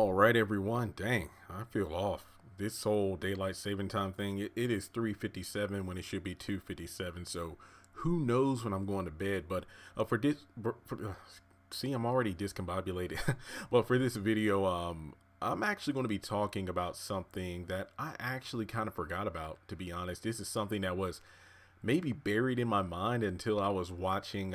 All right, everyone. Dang, I feel off. This whole daylight saving time thing, it is 3:57 when it should be 2:57. So who knows when I'm going to bed? But for this, see, I'm already discombobulated. But for this video, I'm actually going to be talking about something that I actually kind of forgot about. To be honest, this is something that was maybe buried in my mind until I was watching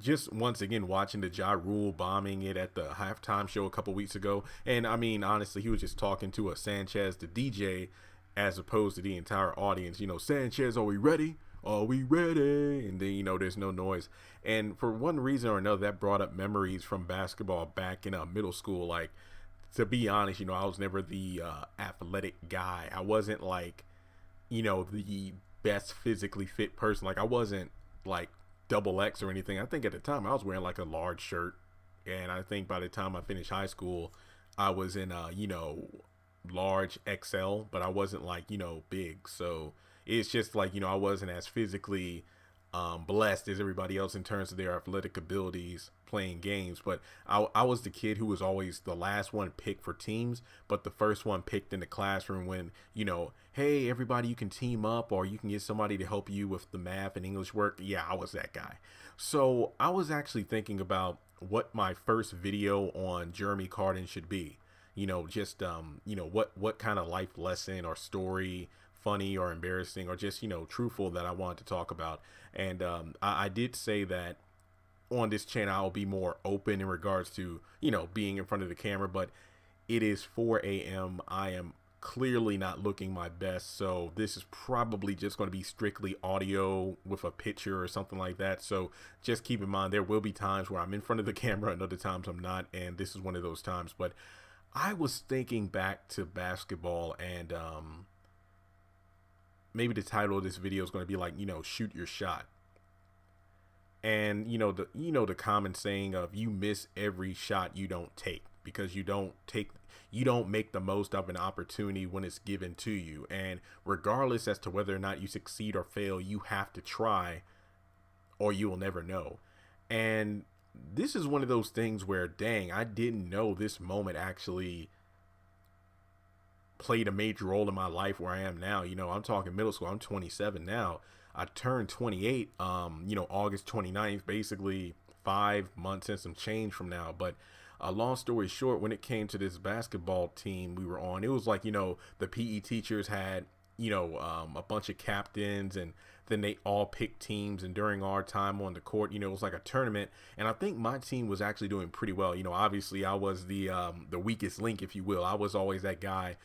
just once again watching the Ja Rule bombing it at the halftime show a couple weeks ago. And I mean, honestly, he was just talking to a Sanchez, the DJ, as opposed to the entire audience. Sanchez, are we ready? Are we ready? And then, there's no noise. And for one reason or another, that brought up memories from basketball back in middle school. Like, to be honest, I was never the athletic guy. I wasn't like, the best physically fit person. Like, I wasn't like double X or anything. I think at the time I was wearing like a large shirt, and I think by the time I finished high school, I was in large XL, but I wasn't like big. So it's just like I wasn't as physically blessed as everybody else in terms of their athletic abilities playing games. But I was the kid who was always the last one picked for teams, but the first one picked in the classroom when, hey, everybody, you can team up or you can get somebody to help you with the math and English work. Yeah, I was that guy. So I was actually thinking about what my first video on Jeremy Carden should be. What kind of life lesson or story, funny or embarrassing or just truthful, that I wanted to talk about. And I did say that on this channel I'll be more open in regards to being in front of the camera, but it is 4 a.m. I am clearly not looking my best, so this is probably just going to be strictly audio with a picture or something like that. So just keep in mind there will be times where I'm in front of the camera and other times I'm not, and this is one of those times. But I was thinking back to basketball, and maybe the title of this video is going to be like, shoot your shot. And the common saying of you miss every shot you don't take, because you don't make the most of an opportunity when it's given to you. And regardless as to whether or not you succeed or fail, you have to try or you will never know. And this is one of those things where, dang, I didn't know this moment actually played a major role in my life where I am now. I'm talking middle school. I'm 27 now. I turned 28 August 29th, basically 5 months and some change from now. But long story short, when it came to this basketball team we were on, it was like the PE teachers had a bunch of captains, and then they all picked teams. And during our time on the court, it was like a tournament, and I think my team was actually doing pretty well. Obviously I was the weakest link, if you will. I was always that guy,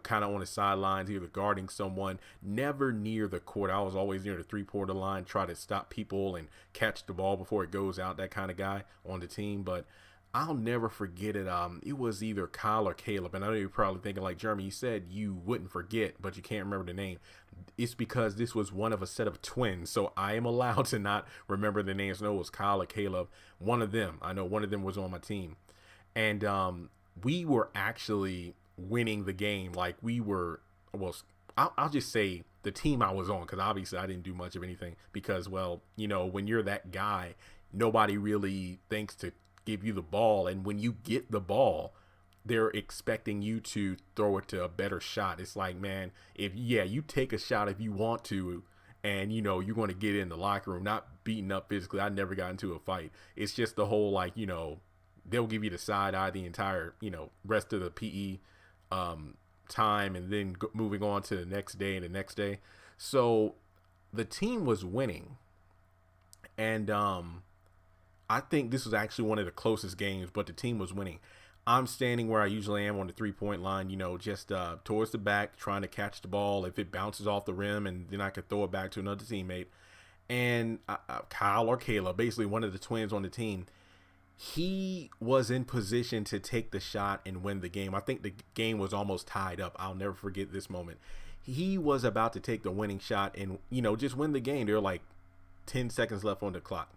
kind of on the sidelines, either guarding someone, never near the court. I was always near the 3-quarter line, try to stop people and catch the ball before it goes out, that kind of guy on the team. But I'll never forget it. It was either Kyle or Caleb, and I know you're probably thinking, like, Jeremy, you said you wouldn't forget, but you can't remember the name. It's because this was one of a set of twins, so I am allowed to not remember the names. No, it was Kyle or Caleb. One of them. I know one of them was on my team, and we were actually winning the game. Like, we were, well, I'll just say the team I was on, because obviously I didn't do much of anything, because, well, when you're that guy, nobody really thinks to give you the ball, and when you get the ball, they're expecting you to throw it to a better shot. It's like, man, you take a shot if you want to, and you're going to get in the locker room, not beaten up physically. I never got into a fight. It's just the whole, like, they'll give you the side eye the entire rest of the PE time, and then moving on to the next day and the next day. So the team was winning, and I think this was actually one of the closest games, but the team was winning. I'm standing where I usually am on the 3-point line, just towards the back, trying to catch the ball if it bounces off the rim, and then I could throw it back to another teammate. And Kyle or Caleb, basically one of the twins on the team, he was in position to take the shot and win the game. I think the game was almost tied up. I'll never forget this moment. He was about to take the winning shot and, just win the game. There were like 10 seconds left on the clock.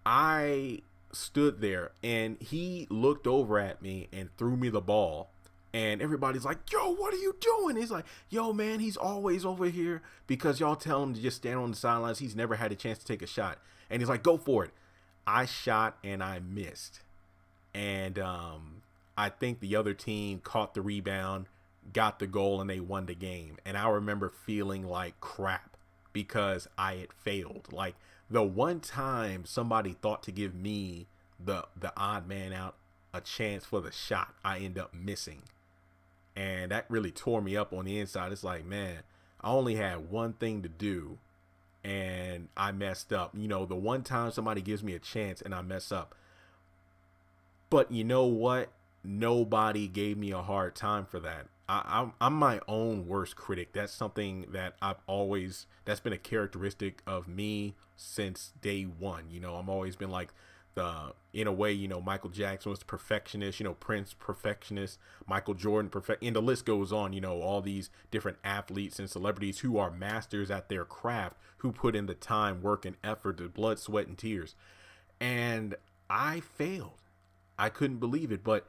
I stood there, and he looked over at me and threw me the ball, and everybody's like, yo, what are you doing? He's like, yo, man, he's always over here because y'all tell him to just stand on the sidelines. He's never had a chance to take a shot. And he's like, go for it. I shot and I missed. And I think the other team caught the rebound, got the goal, and they won the game. And I remember feeling like crap because I had failed. Like the one time somebody thought to give me the odd man out a chance for the shot, I end up missing. And that really tore me up on the inside. It's like, man, I only had one thing to do and I messed up. You know, the one time somebody gives me a chance and I mess up. But you know what? Nobody gave me a hard time for that. I'm my own worst critic. That's something that that's been a characteristic of me since day one. You know, I'm always been like in a way, you know, Michael Jackson was the perfectionist, you know, Prince perfectionist, Michael Jordan perfect, and the list goes on, you know, all these different athletes and celebrities who are masters at their craft, who put in the time, work, and effort, the blood, sweat, and tears. And I failed. I couldn't believe it, but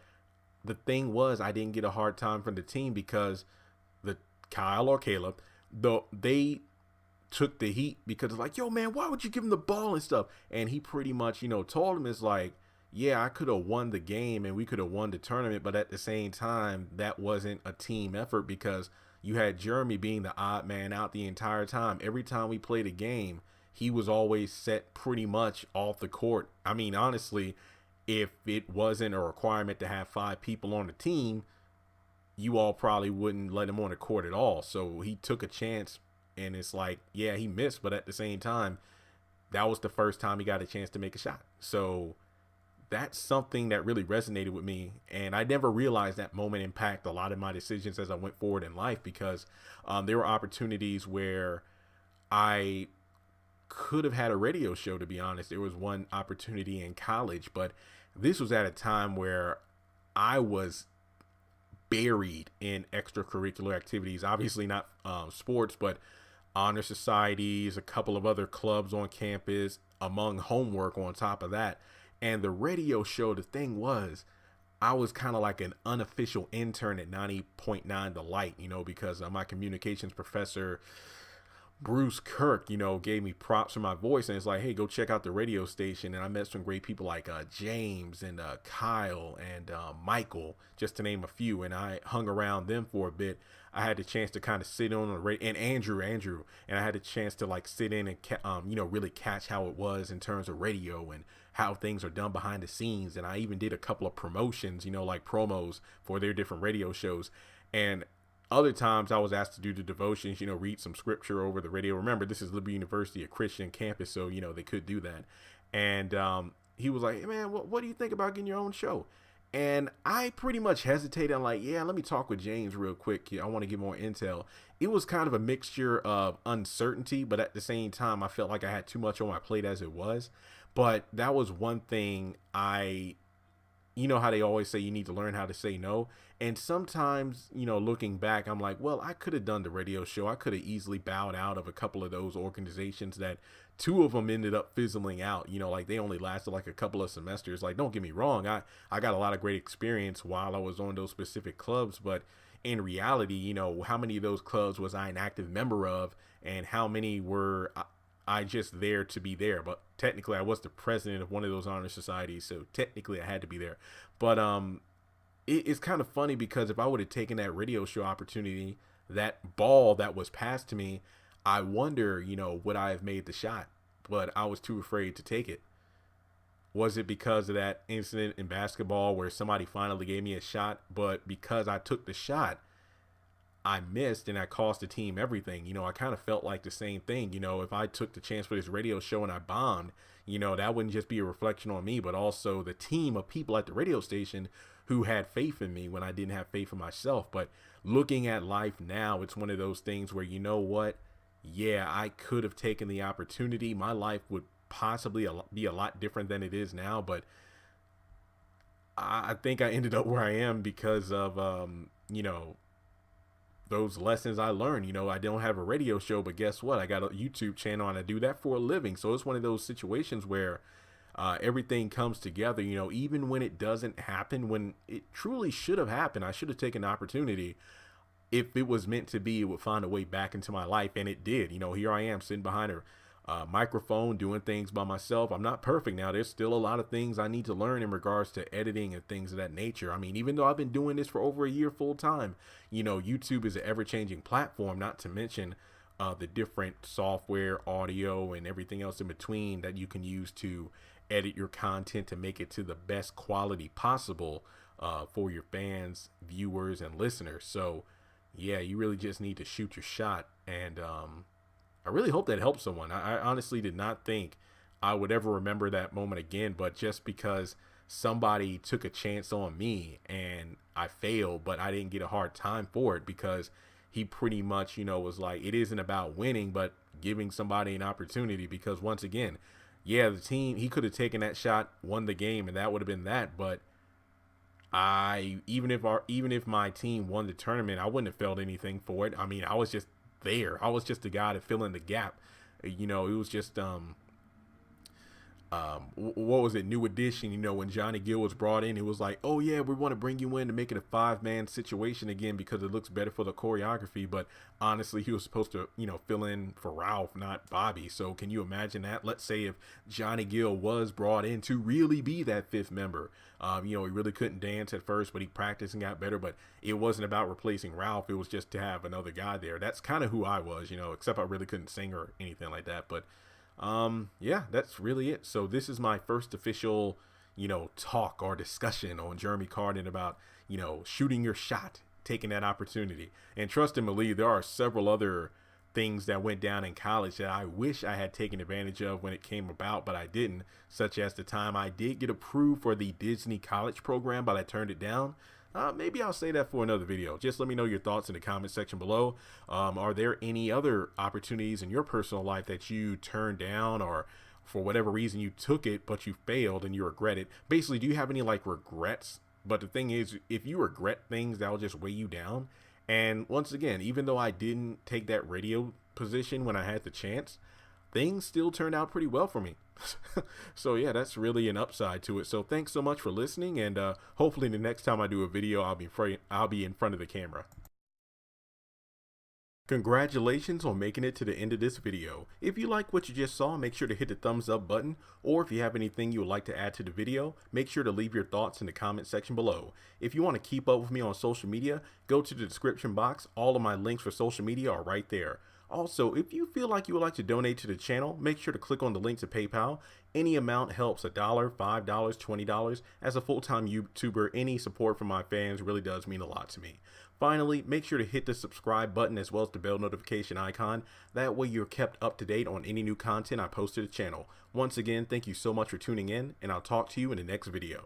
the thing was, I didn't get a hard time from the team because the Kyle or Caleb, though they took the heat because it's like, yo, man, why would you give him the ball and stuff? And he pretty much, you know, told him it's like, yeah, I could have won the game and we could have won the tournament, but at the same time, that wasn't a team effort because you had Jeremy being the odd man out the entire time. Every time we played a game, he was always set pretty much off the court. I mean, honestly, if it wasn't a requirement to have 5 people on the team, you all probably wouldn't let him on the court at all. So he took a chance, and it's like, yeah, he missed, but at the same time, that was the first time he got a chance to make a shot. So that's something that really resonated with me, and I never realized that moment impact a lot of my decisions as I went forward in life because there were opportunities where I could have had a radio show, to be honest. There was one opportunity in college, but this was at a time where I was buried in extracurricular activities, obviously not sports, but honor societies, a couple of other clubs on campus, among homework on top of that. And the radio show, the thing was, I was kind of like an unofficial intern at 90.9 The Light, you know, because my communications professor, Bruce Kirk, you know, gave me props for my voice, and it's like, hey, go check out the radio station. And I met some great people like James and Kyle and Michael, just to name a few. And I hung around them for a bit. I had the chance to kind of sit on the radio, and Andrew, and I had a chance to like sit in and you know, really catch how it was in terms of radio and how things are done behind the scenes. And I even did a couple of promotions, you know, like promos for their different radio shows. And other times I was asked to do the devotions, you know, read some scripture over the radio. Remember, this is Liberty University, a Christian campus, so, you know, they could do that. And he was like, hey, man, what do you think about getting your own show? And I pretty much hesitated. I'm like, yeah, let me talk with James real quick. I want to get more intel. It was kind of a mixture of uncertainty, but at the same time, I felt like I had too much on my plate as it was. But that was one thing you know how they always say you need to learn how to say no. And sometimes, you know, looking back, I'm like, well, I could have done the radio show. I could have easily bowed out of a couple of those organizations that 2 of them ended up fizzling out. You know, like they only lasted like a couple of semesters. Like, don't get me wrong. I got a lot of great experience while I was on those specific clubs. But in reality, you know, how many of those clubs was I an active member of, and how many were I just there to be there? But technically I was the president of one of those honor societies, so technically I had to be there. But it's kind of funny because if I would have taken that radio show opportunity, that ball that was passed to me, I wonder, you know, would I have made the shot? But I was too afraid to take it. Was it because of that incident in basketball where somebody finally gave me a shot, but because I took the shot, I missed and I cost the team everything? You know, I kind of felt like the same thing. You know, if I took the chance for this radio show and I bombed, you know, that wouldn't just be a reflection on me, but also the team of people at the radio station who had faith in me when I didn't have faith in myself. But looking at life now, it's one of those things where, you know what? Yeah, I could have taken the opportunity. My life would possibly be a lot different than it is now, but I think I ended up where I am because of, you know, those lessons I learned. You know, I don't have a radio show, but guess what? I got a YouTube channel and I do that for a living. So it's one of those situations where everything comes together, you know, even when it doesn't happen, when it truly should have happened. I should have taken the opportunity. If it was meant to be, it would find a way back into my life, and it did. You know, here I am sitting behind microphone, doing things by myself. I'm not perfect now. There's still a lot of things I need to learn in regards to editing and things of that nature. I mean, even though I've been doing this for over a year full time, YouTube is an ever changing platform, not to mention the different software, audio, and everything else in between that you can use to edit your content to make it to the best quality possible for your fans, viewers, and listeners. So, yeah, you really just need to shoot your shot. And I really hope that helps someone. I honestly did not think I would ever remember that moment again, but just because somebody took a chance on me and I failed, but I didn't get a hard time for it because he pretty much, was like, it isn't about winning, but giving somebody an opportunity. Because once again, yeah, the team, he could have taken that shot, won the game, and that would have been that. But even if my team won the tournament, I wouldn't have felt anything for it. I mean, I was just there. I was just the guy to fill in the gap. It was just what was it, New Edition, when Johnny Gill was brought in, it was like, oh yeah, we want to bring you in to make it a 5-man situation again because it looks better for the choreography. But honestly, he was supposed to fill in for Ralph, not Bobby. So can you imagine that? Let's say if Johnny Gill was brought in to really be that 5th member, he really couldn't dance at first, but he practiced and got better. But it wasn't about replacing Ralph, it was just to have another guy there. That's kind of who I was, except I really couldn't sing or anything like that. But yeah, that's really it. So this is my first official, talk or discussion on Jeremy Carden about, shooting your shot, taking that opportunity. And trust and believe, there are several other things that went down in college that I wish I had taken advantage of when it came about, but I didn't, such as the time I did get approved for the Disney college program, but I turned it down. Maybe I'll say that for another video. Just let me know your thoughts in the comment section below. Are there any other opportunities in your personal life that you turned down, or for whatever reason you took it but you failed and you regret it? Basically, do you have any regrets? But the thing is, if you regret things, that'll just weigh you down. And once again, even though I didn't take that radio position when I had the chance, things still turned out pretty well for me. So yeah, that's really an upside to it. So thanks so much for listening, and hopefully the next time I do a video, I'll be in front of the camera. Congratulations on making it to the end of this video. If you like what you just saw, make sure to hit the thumbs up button, or if you have anything you would like to add to the video, make sure to leave your thoughts in the comment section below. If you want to keep up with me on social media, go to the description box. All of my links for social media are right there. Also, if you feel like you would like to donate to the channel, make sure to click on the link to PayPal. Any amount helps. $1, $5, $20. As a full-time YouTuber, any support from my fans really does mean a lot to me. Finally, make sure to hit the subscribe button as well as the bell notification icon. That way you're kept up to date on any new content I post to the channel. Once again, thank you so much for tuning in, and I'll talk to you in the next video.